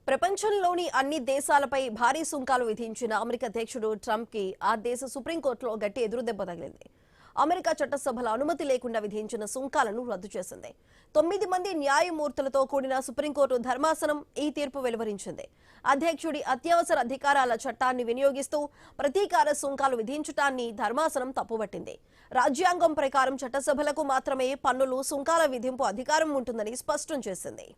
ప్రపంచంలోని అన్ని దేశాలపై భారీ సుంకాలు విధించిన అమెరికా అధ్యక్షుడు ట్రంప్ కి ఆ దేశ సుప్రీంకోర్టులో గట్టి ఎదురుదెబ్బ తగిలింది. అమెరికా చట్టసభల అనుమతి లేకుండా విధించిన సుంకాలను రద్దు చేసింది. 9 మంది న్యాయమూర్తులతో కూడిన సుప్రీంకోర్టు ధర్మాసనం ఈ తీర్పు వెలువరించింది. అధ్యక్షుడి అత్యవసర అధికారాల చట్టాన్ని వినియోగిస్తూ ప్రతీకార సుంకాలు విధించటాన్ని ధర్మాసనం తప్పుపట్టింది. రాజ్యాంగం ప్రకారం చట్టసభలకు మాత్రమే పన్నులు సుంకాల విధింపు అధికారం ఉంటుందని స్పష్టం చేసింది.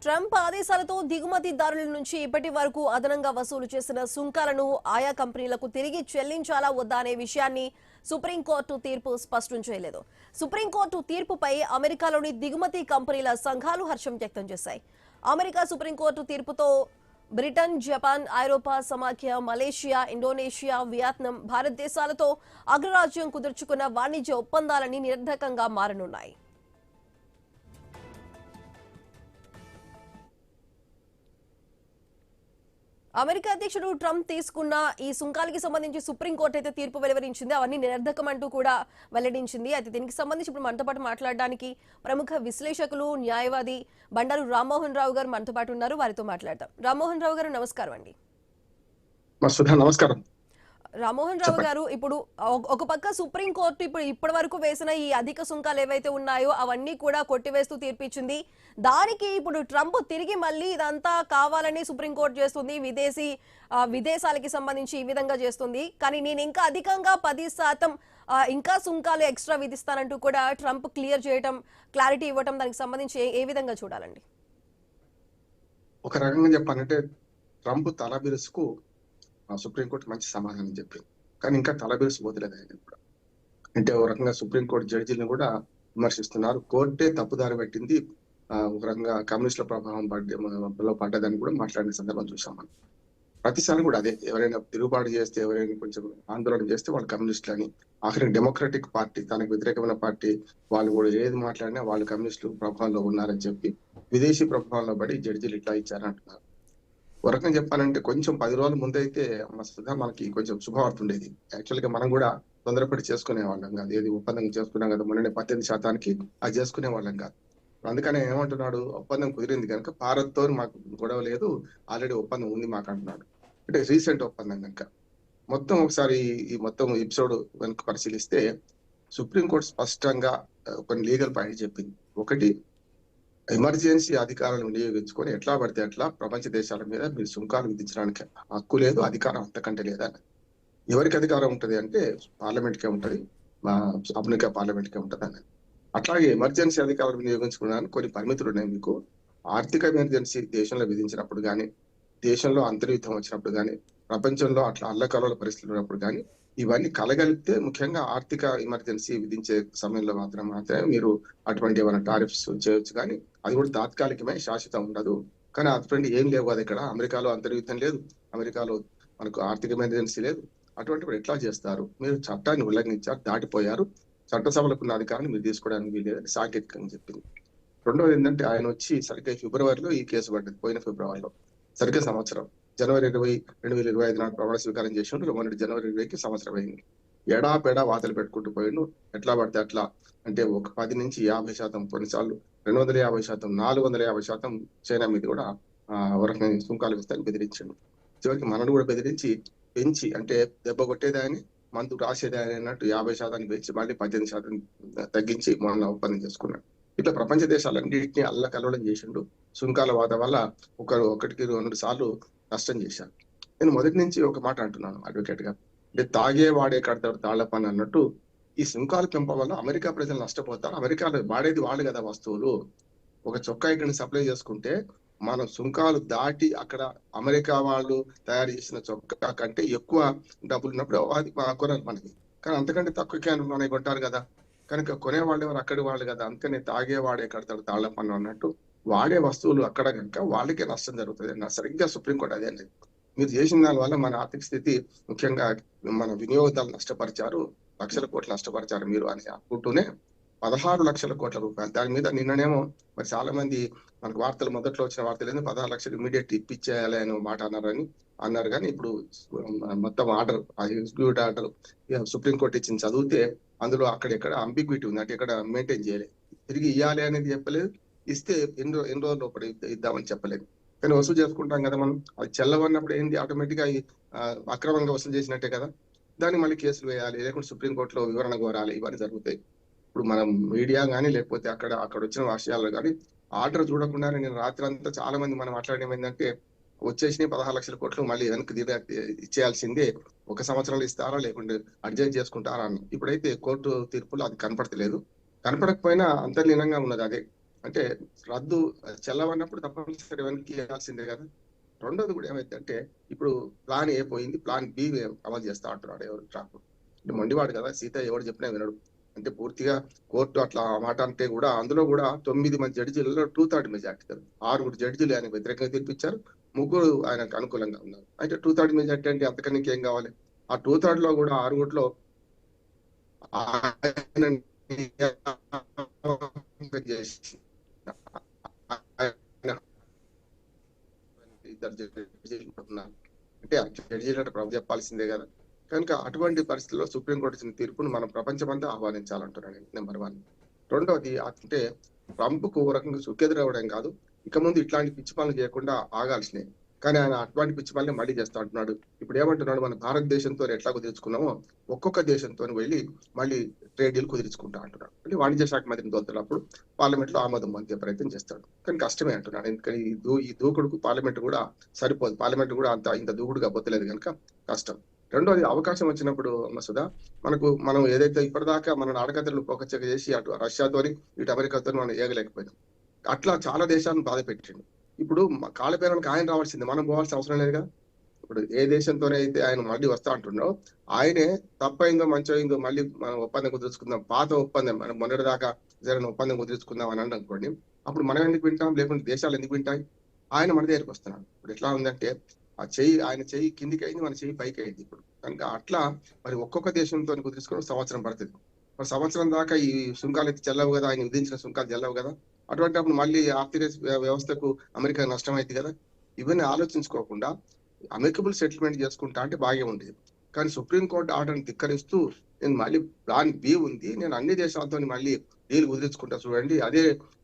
ట్రంప్ ఆదేశాలతో దిగుమతిదారుల నుంచి ఇప్పటి వరకు అదనంగా వసూలు చేసిన సుంకాలను ఆయా కంపెనీలకు తిరిగి చెల్లించాలా వద్దా అనే విషయాన్ని సుప్రీంకోర్టు తీర్పు స్పష్టం చేయలేదు. సుప్రీంకోర్టు తీర్పుపై అమెరికాలోని దిగుమతి కంపెనీల సంఘాలు హర్షం వ్యక్తం చేశాయి. అమెరికా సుప్రీంకోర్టు తీర్పుతో బ్రిటన్, జపాన్, ఐరోపా సమాఖ్య, మలేషియా, ఇండోనేషియా, వియత్నాం, భారతదేశాలతో అగ్రరాజ్యం కుదుర్చుకున్న వాణిజ్య ఒప్పందాలని నిరర్ధకంగా మారనున్నాయి. అమెరికా అధ్యక్షుడు ట్రంప్ తీసుకున్న ఈ సుంకాలకి సంబంధించి సుప్రీంకోర్టు అయితే తీర్పు వెలువరించింది. అవన్నీ నిరర్ధకం అంటూ కూడా వెల్లడించింది. అయితే దీనికి సంబంధించి ఇప్పుడు మనతో పాటు మాట్లాడడానికి ప్రముఖ విశ్లేషకులు, న్యాయవాది బండారు రామ్మోహన్ రావు గారు మనతో పాటు ఉన్నారు. వారితో మాట్లాడతాం. రామ్మోహన్ రావు గారు నమస్కారం అండి. నమస్కారం. రామ్మోహన్ రావు గారు, ఇప్పుడు ఒక పక్క సుప్రీంకోర్టు ఇప్పటి వరకు వేసిన ఈ అధిక సుంకాలు ఏవైతే ఉన్నాయో అవన్నీ కూడా కొట్టివేస్తూ తీర్పిచ్చింది. దానికి ఇప్పుడు ట్రంప్ తిరిగి మళ్ళీ ఇదంతా కావాలని సుప్రీంకోర్టు చేస్తుంది, విదేశాలకి సంబంధించి ఈ విధంగా చేస్తుంది. కానీ నేను ఇంకా అధికంగా 10% ఇంకా సుంకాలు ఎక్స్ట్రా విధిస్తానంటూ కూడా ట్రంప్ క్లారిటీ ఇవ్వటం, దానికి సంబంధించి ఏ విధంగా చూడాలండి? ఒక రకంగా చెప్పాలంటే ట్రంప్ తల బిరుసుకు సుప్రీంకోర్టు మంచి సమాధానం చెప్పింది. కానీ ఇంకా తల బిరుసు వదిలేదు ఆయన కూడా. అంటే ఒక రకంగా సుప్రీంకోర్టు జడ్జిలను కూడా విమర్శిస్తున్నారు. కోర్టే తప్పుదారి పెట్టింది, ఒక రకంగా కమ్యూనిస్టుల ప్రభావం పడ్డదని కూడా మాట్లాడిన సందర్భం చూసాం మనం. ప్రతిసారి కూడా అదే, ఎవరైనా తిరుగుబాటు చేస్తే, ఎవరైనా కొంచెం ఆందోళన చేస్తే వాళ్ళు కమ్యూనిస్టులు అని, ఆఖరి డెమోక్రటిక్ పార్టీ, తనకు వ్యతిరేకమైన పార్టీ వాళ్ళు కూడా ఏది మాట్లాడినా వాళ్ళు కమ్యూనిస్టులు ప్రభావంలో ఉన్నారని చెప్పి విదేశీ ప్రభావంలో పడి జడ్జిలు ఇట్లా ఇచ్చారంటున్నారు. ఒక రకంగా చెప్పాలంటే కొంచెం 10 రోజుల ముందైతే మనకి కొంచెం శుభవార్త ఉండేది. యాక్చువల్ గా మనం కూడా తొందరపడి చేసుకునే వాళ్ళం కాదు. ఏది ఒప్పందం చేసుకున్నాం కదా, మొన్ననే 18% అది చేసుకునే వాళ్ళం కాదు. అందుకనే ఏమంటున్నాడు, ఒప్పందం కుదిరింది కనుక భారత్ తో మాకు గొడవ లేదు, ఆల్రెడీ ఒప్పందం ఉంది మాకు అంటున్నాడు. అంటే రీసెంట్ ఒప్పందం కనుక మొత్తం ఒకసారి ఈ మొత్తం ఎపిసోడ్ కనుక పరిశీలిస్తే సుప్రీంకోర్టు స్పష్టంగా కొన్ని లీగల్ పాయింట్ చెప్పింది. ఒకటి, ఎమర్జెన్సీ అధికారాలను వినియోగించుకొని ఎట్లా పడితే అట్లా ప్రపంచ దేశాల మీద మీరు సుంకాలు విధించడానికి హక్కు లేదు, అధికారం అంతకంటే లేదని. ఎవరికి అధికారం ఉంటది అంటే పార్లమెంట్కే ఉంటది, అమెరికా పార్లమెంట్కే ఉంటది అని. అట్లాగే ఎమర్జెన్సీ అధికారాలు వినియోగించుకోవడానికి కొన్ని పరిమితులు ఉన్నాయి మీకు. ఆర్థిక ఎమర్జెన్సీ దేశంలో విధించినప్పుడు కానీ, దేశంలో అంతర్యుద్ధం వచ్చినప్పుడు కానీ, ప్రపంచంలో అట్లా అల్లకల్లోల పరిస్థితులు ఉన్నప్పుడు కానీ, ఇవన్నీ కలగలిపితే ముఖ్యంగా ఆర్థిక ఎమర్జెన్సీ విధించే సమయంలో మాత్రమే మీరు అటువంటి ఏమైనా టారిఫ్స్ చేయొచ్చు. కానీ అది కూడా తాత్కాలికమే, శాశ్వతం ఉండదు. కానీ అటువంటి ఏం లేవు కదా, ఇక్కడ అమెరికాలో అంతర్యుద్ధం లేదు, అమెరికాలో మనకు ఆర్థిక ఎమర్జెన్సీ లేదు. అటువంటి ఎట్లా చేస్తారు? మీరు చట్టాన్ని ఉల్లంఘించారు, దాటిపోయారు, చట్టసభలకు ఉన్న అధికారాన్ని మీరు తీసుకోవడానికి వీలేదని సాంకేతికంగా చెప్పింది. రెండవది ఏంటంటే, ఆయన వచ్చి సరిగ్గా ఫిబ్రవరిలో ఈ కేసు పడ్డది, పోయిన ఫిబ్రవరిలో, సరిగ్గా సంవత్సరం. జనవరి 20, 2025 నాడు ప్రమాణ స్వీకారం చేసిండు. మొన్నటి జనవరి 20కి సంవత్సరం అయింది. ఎడాపెడా వాతలు పెట్టుకుంటూ పోయిండు, ఎట్లా పడితే అట్లా. అంటే ఒక 10 నుంచి 50%, కొన్నిసార్లు 250%, 450% చైనా మీద కూడా వరకు సుంకాలు వేస్తాయని బెదిరించిండు. చివరికి మనను కూడా బెదిరించి పెంచి, అంటే దెబ్బ కొట్టేదాన్ని మందు రాసేదాని అన్నట్టు 50% పెంచి మళ్ళీ 18% తగ్గించి మొన్న ఒప్పందం చేసుకున్నాడు. ఇట్లా ప్రపంచ దేశాలన్నింటినీ అల్లకల్లోలం చేసిండు. సుంకాల వాద వల్ల ఒకటికి 2 సార్లు నష్టం చేశారు. నేను మొదటి నుంచి ఒక మాట అంటున్నాను అడ్వకేట్ గా, అంటే తాగేవాడే కడతాడు తాళ్లపని అన్నట్టు ఈ సుంకాల పెంప వల్ల అమెరికా ప్రజలు నష్టపోతారు. అమెరికాలో వాడేది వాళ్ళు కదా వస్తువులు. ఒక చొక్కా ఇక్కడ సప్లై చేసుకుంటే మనం సుంకాలు దాటి అక్కడ అమెరికా వాళ్ళు తయారు చేసిన చొక్కా కంటే ఎక్కువ డబ్బులు ఉన్నప్పుడు అది కొనాలి మనకి. కానీ అంతకంటే తక్కువకే మనకి కొంటారు కదా. కనుక కొనేవాళ్ళు ఎవరు? అక్కడి వాళ్ళు కదా. అందుకని తాగేవాడే కడతాడు తాళ్ల పన్ను అన్నట్టు వాడే వస్తువులు అక్కడ కనుక వాళ్ళకే నష్టం జరుగుతుంది అన్న సరిగ్గా సుప్రీంకోర్టు అదే అనేది. మీరు చేసిన దాని వల్ల మన ఆర్థిక స్థితి ముఖ్యంగా మన వినియోగదారులు నష్టపరిచారు, లక్షల కోట్లు నష్టపరిచారు మీరు అని అనుకుంటూనే 16 లక్షల కోట్ల రూపాయలు దాని మీద నిన్ననేమో మరి చాలా మంది మనకు వార్తలు మొదట్లో వచ్చిన వార్తలు ఏంది 16 లక్షలు ఇమీడియట్ ఇప్పించేయాలి అనే మాట అన్నారు కానీ ఇప్పుడు మొత్తం ఆర్డర్ ఎగ్జిక్యూటివ్ ఆర్డర్ సుప్రీంకోర్టు ఇచ్చింది చదివితే అందులో అక్కడెక్కడ అంబిగ్విటీ ఉంది, అంటే ఇక్కడ మెయింటైన్ చేయలేదు. తిరిగి ఇవ్వాలి అనేది చెప్పలేదు, ఇస్తే ఎన్ని రోజులు ఒకటి ఇద్దామని చెప్పలేదు. కానీ వసూలు చేసుకుంటాం కదా మనం, అది చెల్లవన్నప్పుడు ఏంది ఆటోమేటిక్ గా అక్రమంగా వసూలు చేసినట్టే కదా, దాన్ని మళ్ళీ కేసులు వేయాలి, లేకుంటే సుప్రీంకోర్టులో వివరణ కోరాలి, ఇవన్నీ జరుగుతాయి. ఇప్పుడు మనం మీడియా కానీ లేకపోతే అక్కడ వచ్చిన విషయాల్లో కానీ ఆర్డర్ చూడకుండానే నేను రాత్రి అంతా చాలా మంది మనం మాట్లాడడం ఏంటంటే వచ్చేసినాయి 16 లక్షల కోట్లు మళ్ళీ వెనక్కి ఇచ్చేయాల్సిందే, 1 సంవత్సరాలు ఇస్తారా లేకుంటే అడ్జస్ట్ చేసుకుంటారా అని. ఇప్పుడైతే కోర్టు తీర్పులో అది కనపడతలేదు, కనపడకపోయినా అంతర్లీనంగా ఉన్నది అదే, అంటే రద్దు చెల్లవన్నప్పుడు తప్పనిసరి వెనక్కి ఇవ్వాల్సిందే కదా. రెండోది కూడా ఏమైందంటే ఇప్పుడు ప్లాన్ ఏ పోయింది, ప్లాన్ బి అమలు చేస్తా అంటున్నాడు ఎవరు ట్రంప్. అంటే మొండివాడు కదా, సీత ఎవరు చెప్పినా వినడు. అంటే పూర్తిగా కోర్టు అట్లా మాట అంటే కూడా అందులో కూడా 9 మంది జడ్జీలలో 2/3 మెజార్టీ, 6 జడ్జీలు ఆయన వ్యతిరేకంగా తీర్పిచ్చారు, 3 ఆయనకు అనుకూలంగా ఉన్నారు. అయితే 2/3 మెజార్టీ అంటే అంతకన్నా ఇంకేం కావాలి. ఆ 2/3 లో కూడా 6 ఆయన ఇద్దరు జడ్జీలు ఉన్నారు, అంటే ఆ జడ్జీలు ప్రభు చెప్పాల్సిందే కదా. కనుక అటువంటి పరిస్థితుల్లో సుప్రీంకోర్టు ఇచ్చిన తీర్పును మనం ప్రపంచమంతా ఆహ్వానించాలంటున్నాను నెంబర్ 1. రెండవది అంటే ట్రంప్ కు ఓ రకంగా సుఖెదురవడం కాదు, ఇక ముందు ఇట్లాంటి పిచ్చి పనులు చేయకుండా ఆగాల్సినవి. కానీ ఆయన అటువంటి పిచ్చి పనులు మళ్ళీ చేస్తా అంటున్నాడు. ఇప్పుడు ఏమంటున్నాడు, మన భారతదేశంతో ఎట్లా కుదుర్చుకున్నామో ఒక్కొక్క దేశంతో వెళ్ళి మళ్ళీ ట్రేడ్ డీల్ కుదుర్చుకుంటా అంటున్నాడు. అంటే వాణిజ్య శాఖ మంత్రిని తోలుతున్నప్పుడు పార్లమెంట్ లో ఆమోదం పొందే ప్రయత్నం చేస్తాడు, కానీ కష్టమే అంటున్నాడు. ఎందుకని ఈ దూకుడుకు పార్లమెంట్ కూడా సరిపోదు, పార్లమెంట్ కూడా ఇంత దూకుడుగా బొత్తలేదు కనుక కష్టం. రెండోది అవకాశం వచ్చినప్పుడు మసుదా మనం ఏదైతే ఇప్పటిదాకా మన అడకతలు పోకచ్చక చేసి అటు రష్యాతోని ఇటు అమెరికాతో మనం ఏగలేకపోయినాం, అట్లా చాలా దేశాలను బాధ పెట్టిండు. ఇప్పుడు కాలపేరానికి ఆయన రావాల్సింది, మనం పోవాల్సిన అవసరం లేదు కదా. ఇప్పుడు ఏ దేశంతోనే అయితే ఆయన మళ్ళీ వస్తా అంటున్నాడో ఆయనే తప్పైందో మంచైందో మళ్ళీ మనం ఒప్పందం కుదుర్చుకుందాం, పాత ఒప్పందం మనం మొన్నటి దాకా జరిగిన ఒప్పందం కుదుర్చుకుందాం అని అనుకోండి, అప్పుడు మనం ఎందుకు వింటాం, లేకుంటే దేశాలు ఎందుకు వింటాయి. ఆయన మన దగ్గరికి వస్తున్నాడు. ఇప్పుడు ఎట్లా ఉందంటే ఆయన చెయ్యి కిందికి అయింది, మన చెయ్యి పైకి అయింది. ఇప్పుడు కనుక అట్లా మరి ఒక్కొక్క దేశంతో కుదుర్చుకోవడం సంవత్సరం పడుతుంది. మరి సంవత్సరం దాకా ఈ సుంకాలు అయితే చెల్లవు కదా, ఆయన విధించిన సుంకాలు చెల్లవు కదా. అటువంటిప్పుడు మళ్ళీ ఆర్థిక వ్యవస్థకు అమెరికా నష్టం అయింది కదా. ఇవన్నీ ఆలోచించుకోకుండా అమికబుల్ సెటిల్మెంట్ చేసుకుంటా అంటే బాగా ఉండేది. కానీ సుప్రీంకోర్టు ఆర్డర్ని ధిక్కరిస్తూ నేను మళ్ళీ ప్లాన్ బి ఉంది, నేను అన్ని దేశాలతో మళ్ళీ డీల్ కుదిరించుకుంటా చూడండి, అదే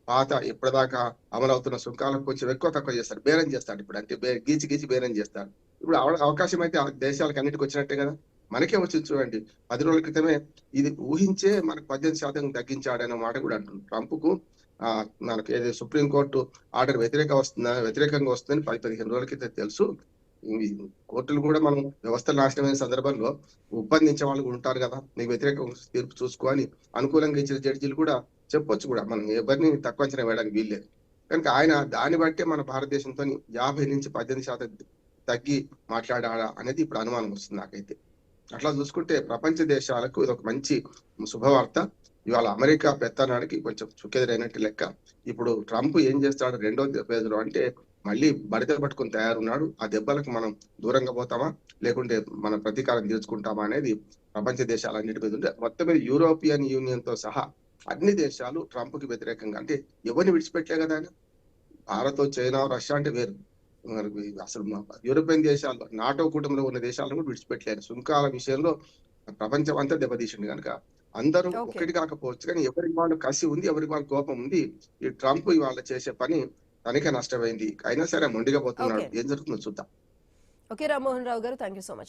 పాత ఇప్పటిదాకా అమలవుతున్న సుంకాలకు కొంచెం ఎక్కువ తక్కువ చేస్తారు, బేరం చేస్తాడు. ఇప్పుడు అంటే గీచి బేరం చేస్తాడు. ఇప్పుడు అవకాశం అయితే ఆ దేశాలకు అన్నిటికి వచ్చినట్టే కదా, మనకే వచ్చింది చూడండి. 10 రోజుల క్రితమే ఇది ఊహించే మనకు 18% తగ్గించాడనే మాట కూడా అంటుంది. ట్రంప్ కు మనకు ఏదో సుప్రీంకోర్టు ఆర్డర్ వ్యతిరేకంగా వస్తుందని 10-15 రోజుల క్రితం తెలుసు. కోర్టులు కూడా మనం వ్యవస్థలు నాశనమైన సందర్భంలో ఒప్పందించే వాళ్ళు కూడా ఉంటారు కదా, నీకు వ్యతిరేక తీర్పు చూసుకో అని అనుకూలంగా ఇచ్చిన జడ్జీలు కూడా చెప్పొచ్చు కూడా, మనం ఎవరిని తక్కువ అంచనా వేయడానికి వీల్లేదు. కనుక ఆయన దాన్ని బట్టే మన భారతదేశంతో 50 నుంచి 18% తగ్గి మాట్లాడా అనేది ఇప్పుడు అనుమానం వస్తుంది నాకైతే. అట్లా చూసుకుంటే ప్రపంచ దేశాలకు ఇది ఒక మంచి శుభవార్త. ఇవాళ అమెరికా పెత్తనానికి కొంచెం చుక్కెదురైనట్టు లెక్క. ఇప్పుడు ట్రంప్ ఏం చేస్తాడు రెండో ఫేజ్లో అంటే మళ్ళీ బడిత పట్టుకుని తయారున్నాడు. ఆ దెబ్బలకు మనం దూరంగా పోతామా లేకుంటే మన ప్రతీకారం తీర్చుకుంటామా అనేది ప్రపంచ దేశాలన్నిటి మీద ఉంటే మొత్తం మీద యూరోపియన్ యూనియన్ తో సహా అన్ని దేశాలు ట్రంప్ కి వ్యతిరేకంగా, అంటే ఎవరిని విడిచిపెట్టలే కదా ఆయన. భారత్, చైనా, రష్యా అంటే వేరు, అసలు యూరోపియన్ దేశాల్లో నాటో కూటమిలో ఉన్న దేశాలను కూడా విడిచిపెట్టలేరు. సుంకాల విషయంలో ప్రపంచం అంతా దెబ్బతీసింది కనుక అందరూ ఒకటి కాకపోవచ్చు, కానీ ఎవరికి వాళ్ళు కసి ఉంది, ఎవరికి వాళ్ళు కోపం ఉంది. ఈ ట్రంప్ ఇవాళ చేసే పని తనకే నష్టమైంది, అయినా సరే మొండిగా పోతున్నాడు. ఏం జరుగుతుందో చూద్దాం. ఓకే రామ్మోహన్ రావు గారు, థ్యాంక్ యూ సో మచ్.